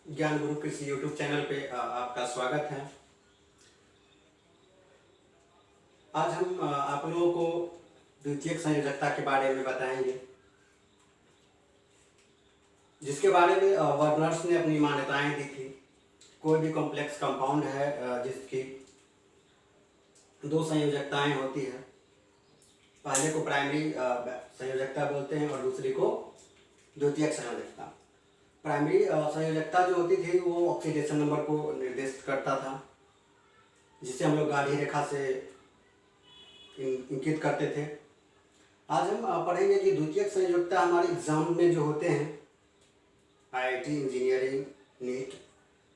ज्ञान गुरु के इस यूट्यूब चैनल पे आपका स्वागत है। आज हम आप लोगों को द्वितीयक संयोजकता के बारे में बताएंगे, जिसके बारे में वर्नर्स ने अपनी मान्यताएं दी थी। कोई भी कॉम्प्लेक्स कंपाउंड है जिसकी दो संयोजकताएं होती है, पहले को प्राइमरी संयोजकता बोलते हैं और दूसरी को द्वितीयक संयोजकता। प्राइमरी संयोजकता जो होती थी वो ऑक्सीडेशन नंबर को निर्देशित करता था, जिसे हम लोग गाढ़ी रेखा से इंकित करते थे। आज हम पढ़ेंगे कि द्वितीयक संयोजकता हमारे एग्जाम में जो होते हैं, आईआईटी, इंजीनियरिंग, नीट,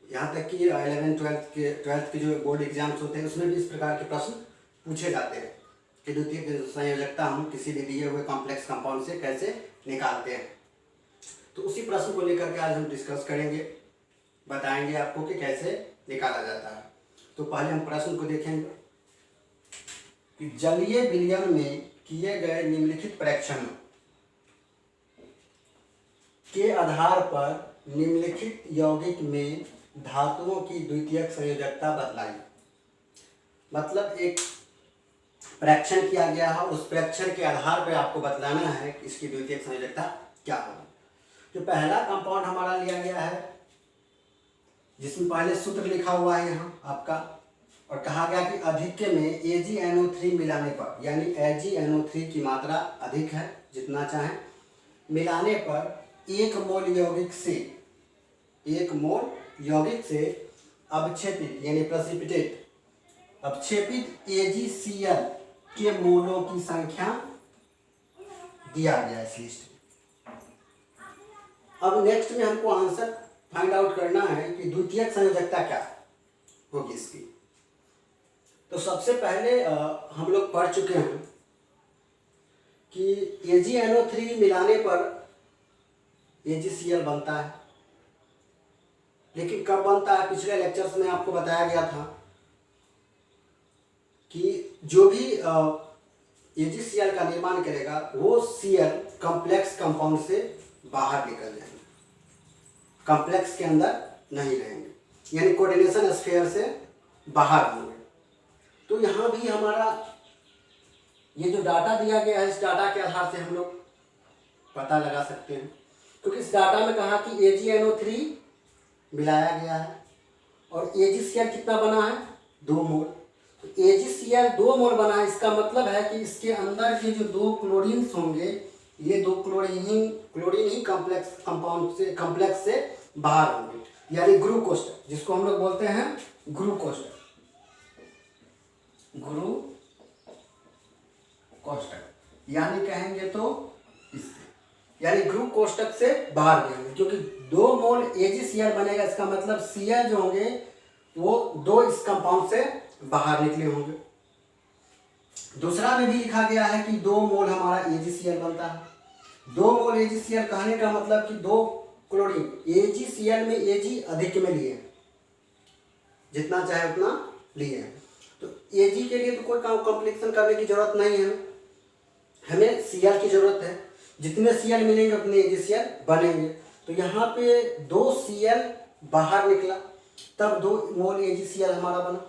यहाँ तक कि 11th के जो बोर्ड एग्जाम्स होते हैं उसमें भी इस प्रकार के प्रश्न पूछे जाते हैं कि द्वितीयक संयोजकता हम किसी भी दिए हुए कॉम्प्लेक्स कंपाउंड से कैसे निकालते हैं। तो उसी प्रश्न को लेकर के आज हम डिस्कस करेंगे, बताएंगे आपको कि कैसे निकाला जाता है। तो पहले हम प्रश्न को देखेंगे कि जलीय विलयन में किए गए निम्नलिखित परीक्षणों के आधार पर निम्नलिखित यौगिक में धातुओं की द्वितीयक संयोजकता बतलाई। मतलब एक परीक्षण किया गया है, उस परीक्षण के आधार पर आपको बतलाना है कि इसकी द्वितीयक संयोजकता क्या होगी। जो पहला कंपाउंड हमारा लिया गया है, जिसमें पहले सूत्र लिखा हुआ है यहाँ आपका, और कहा गया कि अधिक में AgNO3 मिलाने पर, यानी AgNO3 की मात्रा अधिक है, जितना चाहें मिलाने पर 1 मोल यौगिक से अवक्षेपित यानी प्रेसिपिटेट अवक्षेपित AgCl के मोलों की संख्या दिया गया है इस लिस्ट में। अब नेक्स्ट में हमको आंसर फाइंड आउट करना है कि द्वितीयक संयोजकता क्या होगी इसकी। तो सबसे पहले हम लोग पढ़ चुके हैं कि AgNO3 मिलाने पर AgCl बनता है, लेकिन कब बनता है? पिछले लेक्चर्स में आपको बताया गया था कि जो भी AgCl का निर्माण करेगा वो Cl कॉम्प्लेक्स कंपाउंड से बाहर निकल जाएंगे, कॉम्प्लेक्स के अंदर नहीं रहेंगे, यानी कोऑर्डिनेशन स्फीयर से बाहर होंगे। तो यहाँ भी हमारा ये जो डाटा दिया गया है, इस डाटा के आधार से हम लोग पता लगा सकते हैं, क्योंकि इस डाटा में कहा कि AgNO3 मिलाया गया है और AgCl कितना बना है? 2 मोल। तो AgCl 2 मोल बना है, इसका मतलब है कि इसके अंदर के जो 2 क्लोरीन्स होंगे, ये 2 क्लोरीन ही कॉम्प्लेक्स से बाहर होंगे, यानी गुरु कोष्ठक, जिसको हम लोग बोलते हैं गुरु कोष्ठक। गुरु कोष्ठक यानी कहेंगे तो इससे, यानी गुरु कोष्ठक से बाहर जाएंगे, क्योंकि 2 मोल AgCl बनेगा, इसका मतलब Cl जो होंगे वो 2 इस कंपाउंड से बाहर निकले होंगे। दूसरा में भी लिखा गया है कि 2 मोल हमारा AgCl बनता है। 2 मोल AgCl कहने का मतलब कि 2 क्लोरीन AgCl में Ag अधिक में लिए, जितना चाहे उतना लिए। तो Ag के लिए तो कोई कॉम्प्लेक्सन करने की जरूरत नहीं है, हमें Cl की जरूरत है। जितने Cl मिलेंगे उतने AgCl बनेंगे। तो यहाँ पे 2 Cl बाहर निकला, तब 2 मोल AgCl हमारा बना।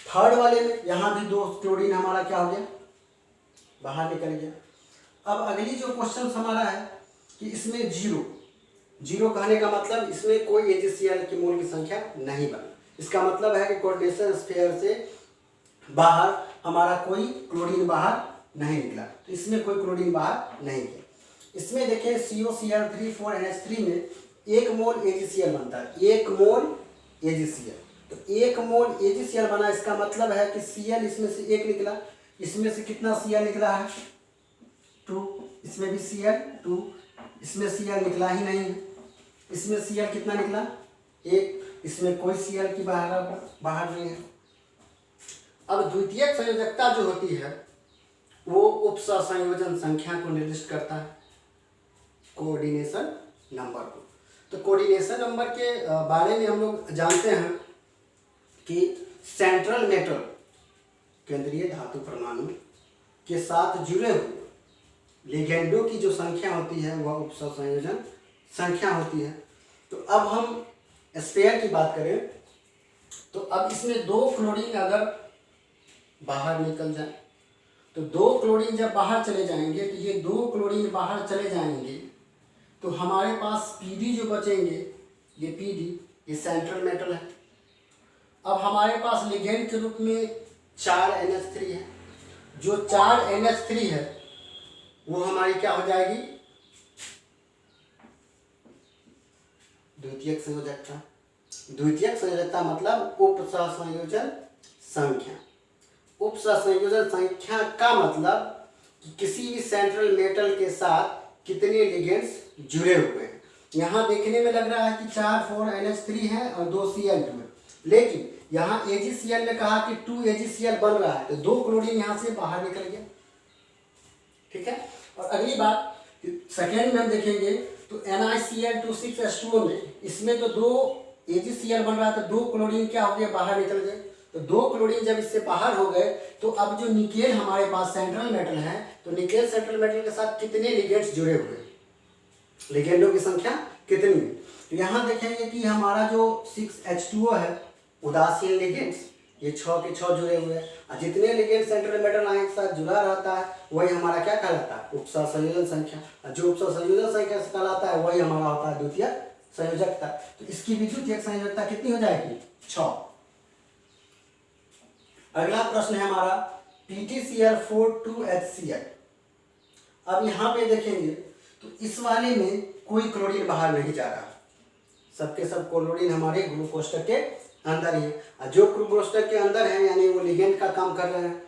थर्ड वाले में यहाँ भी 2 क्लोरीन हमारा क्या हो गया? बाहर निकल गया। अब अगली जो क्वेश्चन हमारा है कि इसमें जीरो कहने का मतलब इसमें कोई AgCl की मोल की संख्या नहीं बनी। इसका मतलब है कि कोऑर्डिनेशन स्फीयर से बाहर हमारा कोई क्लोरीन बाहर नहीं निकला, तो इसमें कोई क्लोरीन बाहर नहीं गया। इसमें देखिए COCl3 में 1 मोल AgCl बनता है, 1 मोल AgCl। तो 1 मोल AgCl बना, इसका मतलब है कि Cl इसमें से 1 निकला, इसमें से कितना Cl निकला है? 2। इसमें भी Cl 2, इसमें Cl निकला ही नहीं है। इसमें Cl कितना निकला? 1। इसमें कोई Cl की बाहर नहीं है। अब द्वितीयक संयोजकता जो होती है वो उपसंयोजन संख्या को निर्दिष्ट करता है, कोऑर्डिनेशन नंबर को। तो कोऑर्डिनेशन नंबर के बारे में हम लोग जानते हैं कि सेंट्रल मेटल, केंद्रीय धातु परमाणु के साथ जुड़े हुए लिगेंडों की जो संख्या होती है वह उपसंयोजन संख्या होती है। तो अब हम स्पेयर की बात करें तो अब इसमें 2 क्लोरीन अगर बाहर निकल जाए तो 2 क्लोरीन जब बाहर चले जाएंगे तो ये 2 क्लोरीन बाहर चले जाएंगे तो हमारे पास पीडी जो बचेंगे, ये पीडी, ये सेंट्रल मेटल है। अब हमारे पास लिगेंड के रूप में 4 NH3 है। जो 4 NH3 है वो हमारी क्या हो जाएगी, द्वितीयक संयोजकता। द्वितीयक संयोजकता मतलब उपसहसंयोजन संख्या। उपसहसंयोजन संख्या का मतलब कि किसी भी सेंट्रल मेटल के साथ कितने लिगेंड्स जुड़े हुए हैं। यहाँ देखने में लग रहा है कि 4 NH3 है और 2 Cl2 है, लेकिन यहाँ AgCl में कहा कि 2 AgCl बन रहा है तो 2 क्लोरीन यहाँ से बाहर निकल गया। ठीक है। और अगली बात सेकेंड में हम देखेंगे तो NiCl2 में इसमें तो 2 AgCl बन रहा है तो 2 क्लोरीन क्या हो गया, बाहर निकल गए। तो 2 क्लोरीन जब इससे बाहर हो गए तो अब जो निकेल हमारे पास सेंट्रल मेटल है तो निकेल सेंट्रल मेटल के साथ कितने लिगेंड्स जुड़े हुए हैं, लिगेंडों की संख्या कितनी है। तो यहाँ देखेंगे कि हमारा जो 6H2O है उदासीन लिगेंड्स, ये 6 के 6 जुड़े हुए हैं। और जितने लिगेंड सेंट्रल मेटल आयन के साथ जुड़ा रहता है वही हमारा क्या कहलाता है, उपसहसंयोजन संख्या। और जो उपसहसंयोजन संख्या से कहलाता है वही हमारा होता है द्वितीयक संयोजकता। तो इसकी भी द्वितीयक संयोजकता कितनी हो जाएगी, 6। अगला प्रश्न है हमारा PtCl4 2HCl। अब यहाँ पे देखेंगे तो इस वाले में कोई क्लोरीन बाहर नहीं जा रहा, सबके सब क्लोरीन हमारे ग्रुप कोष्ठक के अंदर ही है। और जो ग्रुप कोष्ठक के अंदर है यानी वो लिगेंड का काम कर रहे हैं,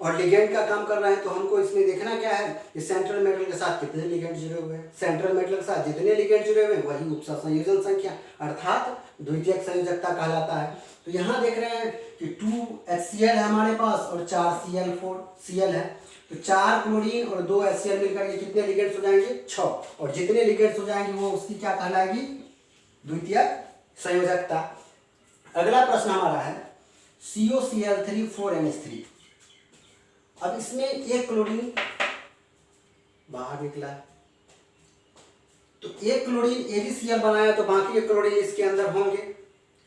और लिगेंड का काम कर रहे हैं तो हमको इसमें देखना क्या है कि सेंट्रल मेटल के साथ कितने लिगेंड जुड़े हुए हैं। सेंट्रल मेटल के साथ जितने लिगेंड जुड़े हुए हैं वही उपसहसंयोजन संख्या अर्थात द्वितीयक संयोजकता कहलाता है। तो यहाँ देख रहे हैं कि 2HCl है हमारे पास और 4Cl है, तो 4 क्लोरीन और 2 HCl मिलकर ये कितने लिगेंड्स हो जाएंगे, 6। और जितने लिगेंड्स हो जाएंगे वो उसकी क्या कहलाएगी, द्वितीयक संयोजकता। अगला प्रश्न हमारा है COCl3 4NH3। अब इसमें एक क्लोरीन बाहर निकला है तो एक क्लोरीन AgCl बनाया तो बाकी क्लोरीन इसके अंदर होंगे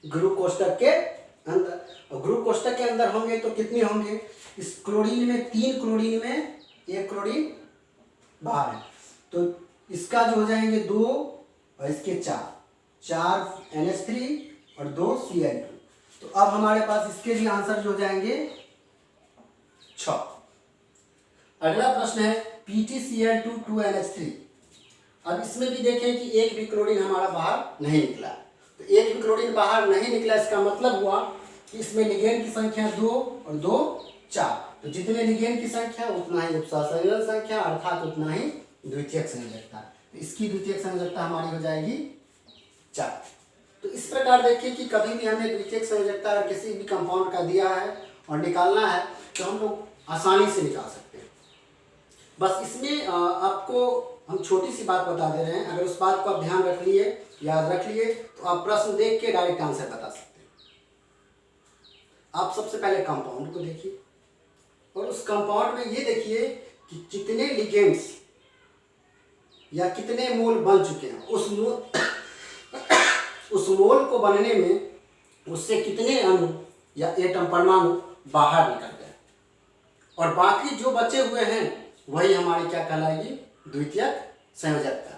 ग्रुप कोष्ठक के अंदर, और ग्रुप कोष्ठक के अंदर होंगे तो कितने होंगे, इस क्लोरीन में 3 क्लोरीन में 1 क्लोरीन बाहर है तो इसका जो हो जाएंगे 2 और इसके 4 NH3 और 2 Cl2। तो अब हमारे पास इसके भी आंसर जो हो जाएंगे 6। अगला प्रश्न है PtCl2 2NH3। अब इसमें भी देखें कि एक भी क्लोरीन हमारा बाहर नहीं निकला, तो एक भी क्लोरीन बाहर नहीं निकला इसका मतलब हुआ कि इसमें लिगेंड की संख्या 2 और 2 4। तो जितने लिगेंड की संख्या उतना ही उपसहसंयोजन संख्या अर्थात उतना ही द्वितीयक संयोजकता। तो इसकी द्वितीयक संयोजकता हमारी हो जाएगी 4। तो इस प्रकार देखिए कि कभी भी हमें द्वितीयक संयोजकता अगर किसी भी कंपाउंड का दिया है और निकालना है तो हम लोग आसानी से निकाल सकते हैं। बस इसमें आपको हम छोटी सी बात बता दे रहे हैं, अगर उस बात को आप ध्यान रख लिए, याद रख लिए तो आप प्रश्न देख के डायरेक्ट आंसर बता सकते हैं। आप सबसे पहले कंपाउंड को देखिए और उस कंपाउंड में ये देखिए कि कितने लिगेंड्स या कितने मोल बन चुके हैं। उस मोल को बनने में उससे कितने अणु या एटम परमाणु बाहर निकल गए, और बाकी जो बचे हुए हैं वही हमारी क्या कहलाएगी, द्वितीयक संयोजकता।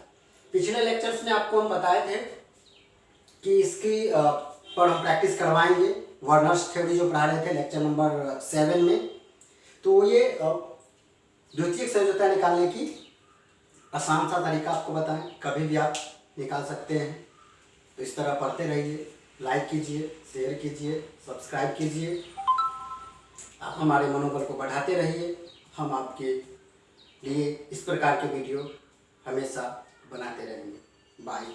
पिछले लेक्चर्स में आपको हम बताए थे कि इसकी पर हम प्रैक्टिस करवाएंगे, वर्नर्स थ्योरी जो पढ़ा रहे थे लेक्चर नंबर 7 में। तो ये द्वितीयक संयोजकता निकालने की आसान सा तरीका आपको बताएं, कभी भी आप निकाल सकते हैं। तो इस तरह पढ़ते रहिए, लाइक कीजिए, शेयर कीजिए, सब्सक्राइब कीजिए। आप हमारे मनोबल को बढ़ाते रहिए। हम आपके लिए इस प्रकार के वीडियो हमेशा बनाते रहेंगे। बाय।